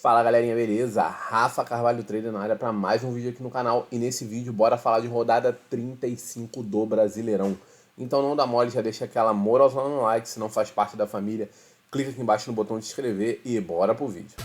Fala galerinha, beleza? Rafa Carvalho Trader na área para mais um vídeo aqui no canal. E nesse vídeo bora falar de rodada 35 do Brasileirão. Então não dá mole, já deixa aquela moralzona no like, se não faz parte da família. Clica aqui embaixo no botão de se inscrever e bora pro vídeo.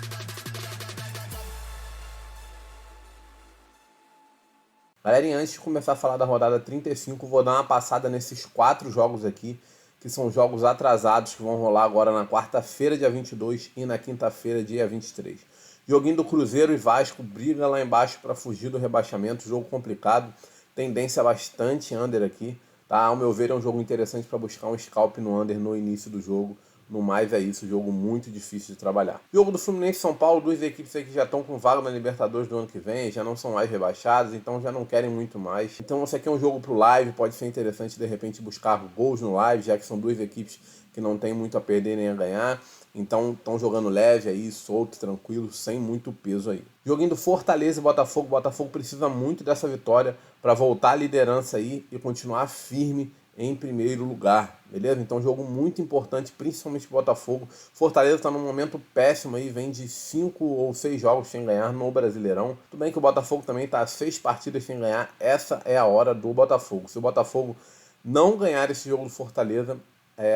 Galerinha, antes de começar a falar da rodada 35, vou dar uma passada nesses 4 jogos aqui, que são jogos atrasados que vão rolar agora na quarta-feira, dia 22, e na quinta-feira, dia 23. Joguinho do Cruzeiro e Vasco, briga lá embaixo para fugir do rebaixamento, jogo complicado, tendência bastante under aqui, tá? Ao meu ver é um jogo interessante para buscar um scalp no under no início do jogo. No mais é isso, jogo muito difícil de trabalhar. Jogo do Fluminense e São Paulo, duas equipes aí que já estão com vaga na Libertadores do ano que vem, já não são mais rebaixadas, então já não querem muito mais. Então esse aqui é um jogo pro live, pode ser interessante de repente buscar gols no live, já que são duas equipes que não tem muito a perder nem a ganhar. Então estão jogando leve aí, solto, tranquilo, sem muito peso aí. Joguinho do Fortaleza e Botafogo. Botafogo precisa muito dessa vitória para voltar à liderança aí e continuar firme em primeiro lugar, beleza? Então jogo muito importante, principalmente Botafogo. Fortaleza está num momento péssimo aí, vem de 5 ou 6 jogos sem ganhar no Brasileirão. Tudo bem que o Botafogo também está 6 partidas sem ganhar, essa é a hora do Botafogo. Se o Botafogo não ganhar esse jogo do Fortaleza,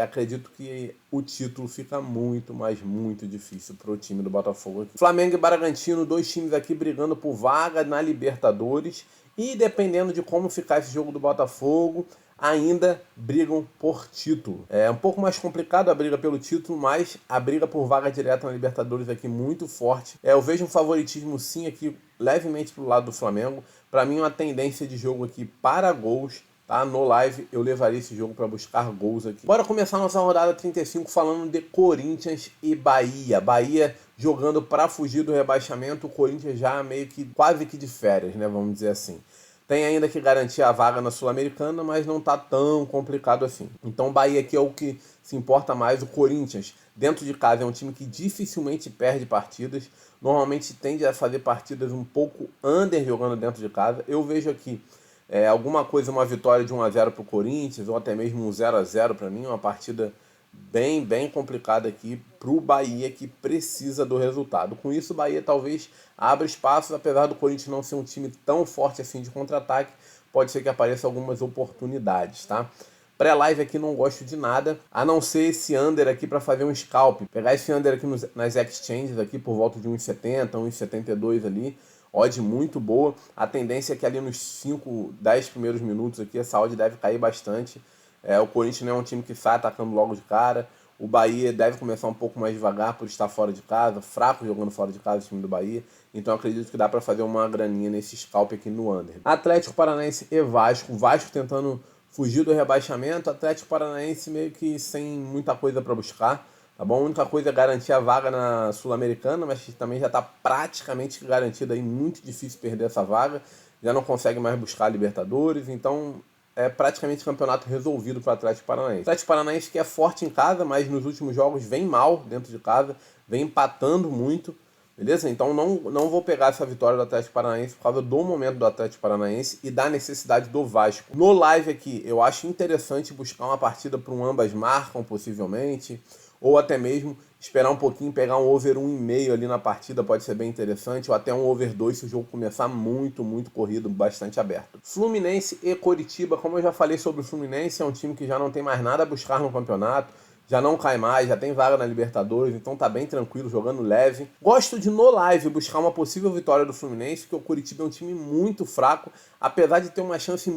acredito que o título fica muito, mas muito difícil para o time do Botafogo aqui. Flamengo e Bragantino, dois times aqui brigando por vaga na Libertadores e dependendo de como ficar esse jogo do Botafogo, ainda brigam por título. É um pouco mais complicado a briga pelo título, mas a briga por vaga direta na Libertadores aqui muito forte. Eu vejo um favoritismo sim aqui levemente pro lado do Flamengo. Para mim uma tendência de jogo aqui para gols. Tá? No live eu levaria esse jogo para buscar gols aqui. Bora começar nossa rodada 35 falando de Corinthians e Bahia. Bahia jogando para fugir do rebaixamento, o Corinthians já meio que quase que de férias, né? Vamos dizer assim. Tem ainda que garantir a vaga na Sul-Americana, mas não tá tão complicado assim. Então o Bahia aqui é o que se importa mais. O Corinthians, dentro de casa, é um time que dificilmente perde partidas. Normalmente tende a fazer partidas um pouco under jogando dentro de casa. Eu vejo aqui alguma coisa, uma vitória de 1-0 para o Corinthians, ou até mesmo um 0-0 para mim, uma partida bem complicada aqui para o Bahia, que precisa do resultado. Com isso, o Bahia talvez abra espaços, apesar do Corinthians não ser um time tão forte assim de contra-ataque, pode ser que apareça algumas oportunidades, tá? Pré-live aqui não gosto de nada, a não ser esse under aqui para fazer um scalp. Pegar esse under aqui nas exchanges aqui por volta de 1,70, 1,72 ali, odd muito boa. A tendência é que ali nos 5, 10 primeiros minutos aqui essa odd deve cair bastante. O Corinthians não é um time que sai atacando logo de cara. O Bahia deve começar um pouco mais devagar por estar fora de casa, fraco jogando fora de casa o time do Bahia. Então acredito que dá para fazer uma graninha nesse scalp aqui no under. Atlético Paranaense e Vasco. Vasco tentando fugir do rebaixamento. Atlético Paranaense meio que sem muita coisa para buscar. Tá bom? A única coisa é garantir a vaga na Sul-Americana, mas também já está praticamente garantida aí, muito difícil perder essa vaga. Já não consegue mais buscar a Libertadores, então é praticamente campeonato resolvido para o Atlético Paranaense. O Atlético Paranaense que é forte em casa, mas nos últimos jogos vem mal dentro de casa, vem empatando muito, beleza? Então não vou pegar essa vitória do Atlético Paranaense por causa do momento do Atlético Paranaense e da necessidade do Vasco. No live aqui, eu acho interessante buscar uma partida para um ambas marcam, possivelmente, ou até mesmo esperar um pouquinho, pegar um over 1,5 ali na partida, pode ser bem interessante, ou até um over 2 se o jogo começar muito corrido, bastante aberto. Fluminense e Coritiba, como eu já falei sobre o Fluminense, é um time que já não tem mais nada a buscar no campeonato, já não cai mais, já tem vaga na Libertadores, então tá bem tranquilo, jogando leve. Gosto de no live buscar uma possível vitória do Fluminense, porque o Coritiba é um time muito fraco, apesar de ter uma chance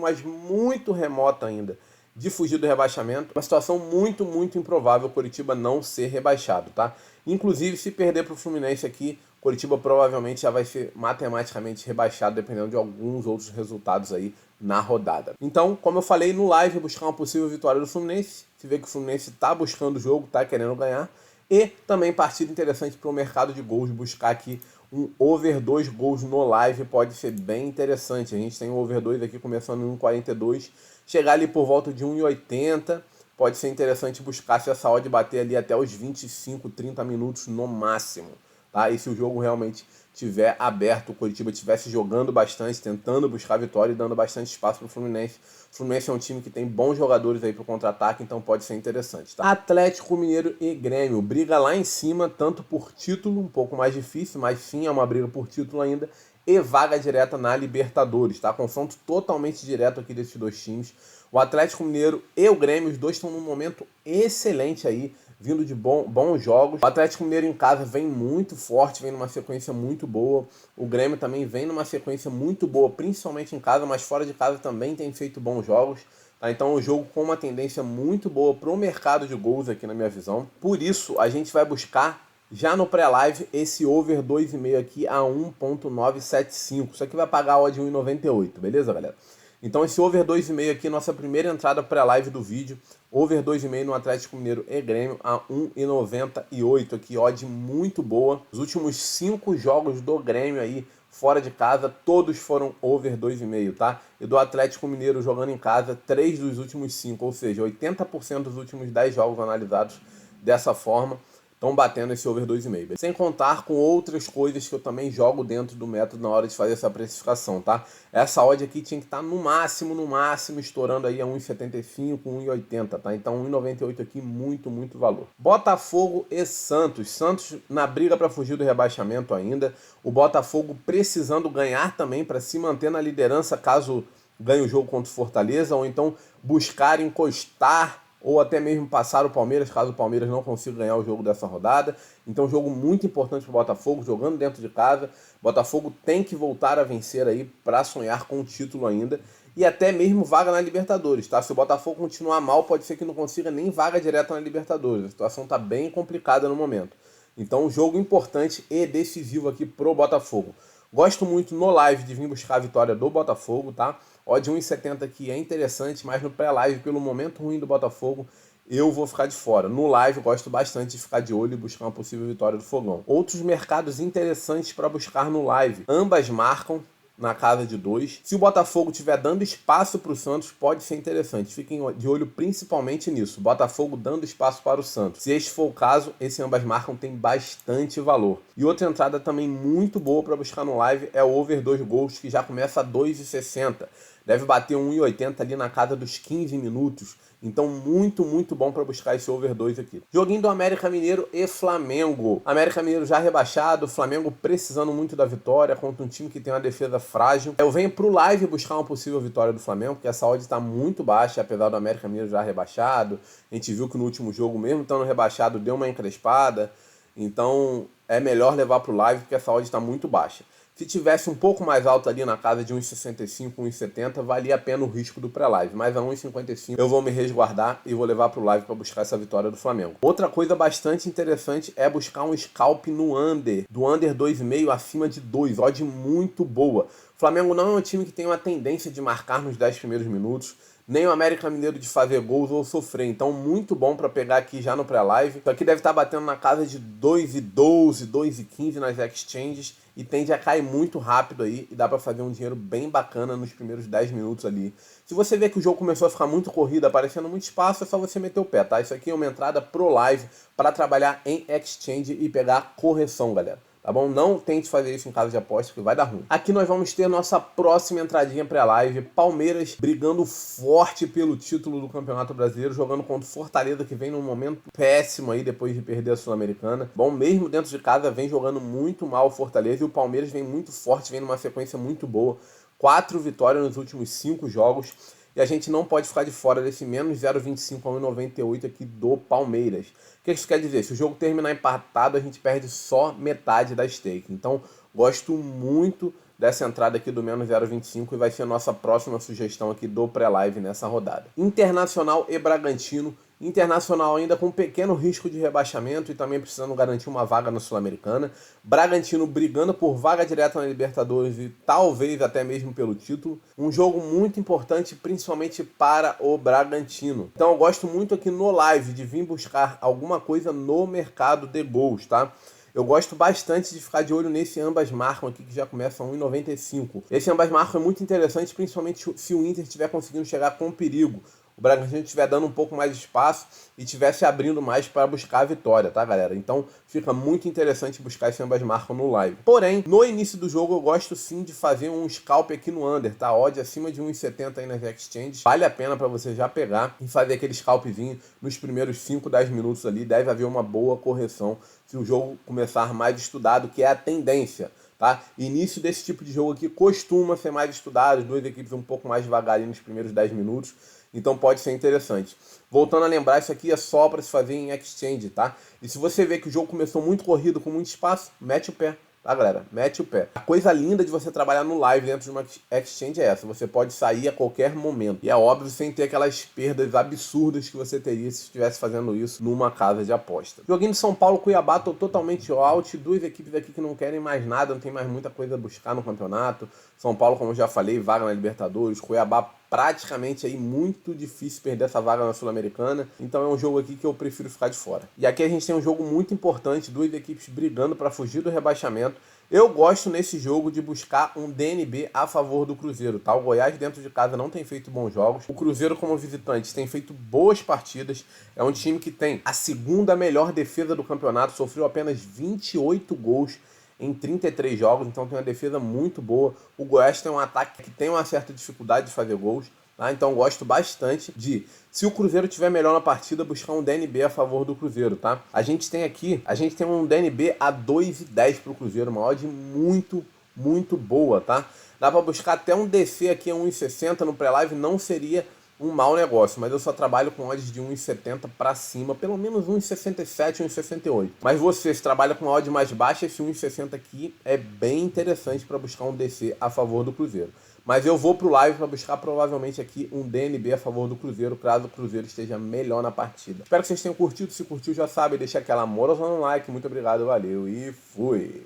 mas muito remota ainda de fugir do rebaixamento. Uma situação muito improvável o Coritiba não ser rebaixado, tá? Inclusive, se perder para o Fluminense aqui, Coritiba provavelmente já vai ser matematicamente rebaixado, dependendo de alguns outros resultados aí na rodada. Então, como eu falei, no live, buscar uma possível vitória do Fluminense. Se vê que o Fluminense está buscando o jogo, está querendo ganhar. E também partida interessante para o mercado de gols, buscar aqui um over 2 gols no live pode ser bem interessante. A gente tem um over 2 aqui começando em 1,42, chegar ali por volta de 1,80, pode ser interessante buscar se essa odd bater ali até os 25, 30 minutos no máximo. tá? E se o jogo realmente tiver aberto, o Coritiba estivesse jogando bastante, tentando buscar a vitória e dando bastante espaço para o Fluminense. O Fluminense é um time que tem bons jogadores aí para o contra-ataque, então pode ser interessante, tá? Atlético Mineiro e Grêmio, briga lá em cima, tanto por título, um pouco mais difícil, mas sim é uma briga por título ainda, e vaga direta na Libertadores, tá? Confronto totalmente direto aqui desses dois times. O Atlético Mineiro e o Grêmio, os dois estão num momento excelente aí, vindo de bons jogos. O Atlético Mineiro em casa vem muito forte, vem numa sequência muito boa. O Grêmio também vem numa sequência muito boa, principalmente em casa, mas fora de casa também tem feito bons jogos. Tá? Então o jogo com uma tendência muito boa para o mercado de gols aqui na minha visão. Por isso a gente vai buscar já no pré-live esse over 2,5 aqui a 1.975. Isso aqui vai pagar a odd de 1,98, beleza, galera? Então esse over 2,5 aqui, nossa primeira entrada pré-live do vídeo. Over 2,5 no Atlético Mineiro e Grêmio a 1,98 aqui, odd muito boa. Os últimos 5 jogos do Grêmio aí, fora de casa, todos foram over 2,5, tá? E do Atlético Mineiro jogando em casa, 3 dos últimos 5, ou seja, 80% dos últimos 10 jogos analisados dessa forma estão batendo esse over 2,5. Sem contar com outras coisas que eu também jogo dentro do método na hora de fazer essa precificação, tá? Essa odd aqui tinha que estar no máximo, estourando aí a 1,75, 1,80, tá? Então 1,98 aqui, muito valor. Botafogo e Santos. Santos na briga para fugir do rebaixamento ainda. O Botafogo precisando ganhar também para se manter na liderança caso ganhe o jogo contra o Fortaleza, ou então buscar encostar ou até mesmo passar o Palmeiras, caso o Palmeiras não consiga ganhar o jogo dessa rodada. Então um jogo muito importante para o Botafogo, jogando dentro de casa. Botafogo tem que voltar a vencer aí para sonhar com o título ainda. E até mesmo vaga na Libertadores, tá? Se o Botafogo continuar mal, pode ser que não consiga nem vaga direta na Libertadores. A situação está bem complicada no momento. Então um jogo importante e decisivo aqui pro Botafogo. Gosto muito no live de vir buscar a vitória do Botafogo, tá? Odd 1,70 aqui é interessante, mas no pré-live, pelo momento ruim do Botafogo, eu vou ficar de fora. No live, gosto bastante de ficar de olho e buscar uma possível vitória do Fogão. Outros mercados interessantes para buscar no live. Ambas marcam na casa de 2. Se o Botafogo estiver dando espaço para o Santos, pode ser interessante. Fiquem de olho principalmente nisso. Botafogo dando espaço para o Santos. Se este for o caso, esse ambas marcam tem bastante valor. E outra entrada também muito boa para buscar no live é o over 2 gols, que já começa a 2,60. Deve bater 1,80 ali na casa dos 15 minutos. Então muito bom para buscar esse over 2 aqui. Joguinho do América Mineiro e Flamengo. América Mineiro já rebaixado, Flamengo precisando muito da vitória contra um time que tem uma defesa frágil. Eu venho pro live buscar uma possível vitória do Flamengo, porque essa odd está muito baixa, apesar do América Mineiro já rebaixado. A gente viu que no último jogo, mesmo estando rebaixado, deu uma encrespada. Então é melhor levar pro live, porque essa odd está muito baixa. Se tivesse um pouco mais alto ali na casa de 1,65, 1,70, valia a pena o risco do pré-live. Mas a 1,55 eu vou me resguardar e vou levar para o live para buscar essa vitória do Flamengo. Outra coisa bastante interessante é buscar um scalp no under. Do under 2,5 acima de 2. Odd muito boa. O Flamengo não é um time que tem uma tendência de marcar nos 10 primeiros minutos. Nem o América Mineiro de fazer gols ou sofrer. Então, muito bom para pegar aqui já no pré-live. Isso aqui deve estar batendo na casa de 2,12, 2,15 nas exchanges. E tende a cair muito rápido aí. E dá para fazer um dinheiro bem bacana nos primeiros 10 minutos ali. Se você vê que o jogo começou a ficar muito corrido, aparecendo muito espaço, é só você meter o pé, tá? Isso aqui é uma entrada pro live para trabalhar em exchange e pegar correção, galera. Tá bom? Não tente fazer isso em casa de aposta, que vai dar ruim. Aqui nós vamos ter nossa próxima entradinha pré-live. Palmeiras brigando forte pelo título do Campeonato Brasileiro, jogando contra o Fortaleza, que vem num momento péssimo aí depois de perder a Sul-Americana. Bom, mesmo dentro de casa, vem jogando muito mal o Fortaleza, e o Palmeiras vem muito forte, vem numa sequência muito boa. 4 vitórias nos últimos 5 jogos. E a gente não pode ficar de fora desse menos 0,25 a 1,98 aqui do Palmeiras. O que isso quer dizer? Se o jogo terminar empatado, a gente perde só metade da stake. Então, gosto muito dessa entrada aqui do menos 0,25 e vai ser a nossa próxima sugestão aqui do pré-live nessa rodada. Internacional e Bragantino. Internacional ainda com um pequeno risco de rebaixamento e também precisando garantir uma vaga na Sul-Americana. Bragantino brigando por vaga direta na Libertadores e talvez até mesmo pelo título. Um jogo muito importante, principalmente para o Bragantino. Então eu gosto muito aqui no live de vir buscar alguma coisa no mercado de gols, tá? Eu gosto bastante de ficar de olho nesse ambas marcam aqui, que já começa a 1,95. Esse ambas marcam é muito interessante, principalmente se o Inter estiver conseguindo chegar com perigo. o Bragantino estiver dando um pouco mais de espaço e estiver se abrindo mais para buscar a vitória, tá, galera? Então fica muito interessante buscar esse ambas marcam no live. Porém, no início do jogo eu gosto sim de fazer um scalp aqui no under, tá? Odd acima de 1,70 aí nas exchanges. Vale a pena para você já pegar e fazer aquele scalpzinho nos primeiros 5, 10 minutos ali. Deve haver uma boa correção se o jogo começar mais estudado, que é a tendência. Tá? Início desse tipo de jogo aqui costuma ser mais estudado, as duas equipes um pouco mais devagarinho nos primeiros 10 minutos, então pode ser interessante. Voltando a lembrar, isso aqui é só para se fazer em exchange, tá? E se você vê que o jogo começou muito corrido, com muito espaço, mete o pé, tá, galera? Mete o pé. A coisa linda de você trabalhar no live dentro de uma exchange é essa, você pode sair a qualquer momento. E é óbvio, sem ter aquelas perdas absurdas que você teria se estivesse fazendo isso numa casa de aposta. Joguinho de São Paulo-Cuiabá, tô totalmente out, duas equipes aqui que não querem mais nada, não tem mais muita coisa a buscar no campeonato. São Paulo, como eu já falei, vaga na Libertadores, Cuiabá praticamente aí muito difícil perder essa vaga na Sul-Americana, então é um jogo aqui que eu prefiro ficar de fora. E aqui a gente tem um jogo muito importante, duas equipes brigando para fugir do rebaixamento. Eu gosto nesse jogo de buscar um DNB a favor do Cruzeiro, tá? O Goiás dentro de casa não tem feito bons jogos. O Cruzeiro como visitante tem feito boas partidas. É um time que tem a segunda melhor defesa do campeonato, sofreu apenas 28 gols em 33 jogos, então tem uma defesa muito boa. O Goiás tem um ataque que tem uma certa dificuldade de fazer gols, tá? Então gosto bastante de, se o Cruzeiro tiver melhor na partida, buscar um DNB a favor do Cruzeiro, tá? A gente tem um DNB a 2,10 pro Cruzeiro, uma odd muito boa, tá? Dá para buscar até um DC aqui a 1,60 no pré-live, não seria um mau negócio, mas eu só trabalho com odds de 1,70 para cima, pelo menos 1,67, 1,68. Mas você, se trabalha com odd mais baixa, esse 1,60 aqui é bem interessante para buscar um DC a favor do Cruzeiro. Mas eu vou pro live para buscar provavelmente aqui um DNB a favor do Cruzeiro, caso o Cruzeiro esteja melhor na partida. Espero que vocês tenham curtido, se curtiu já sabe, deixa aquela moral no like, muito obrigado, valeu e fui!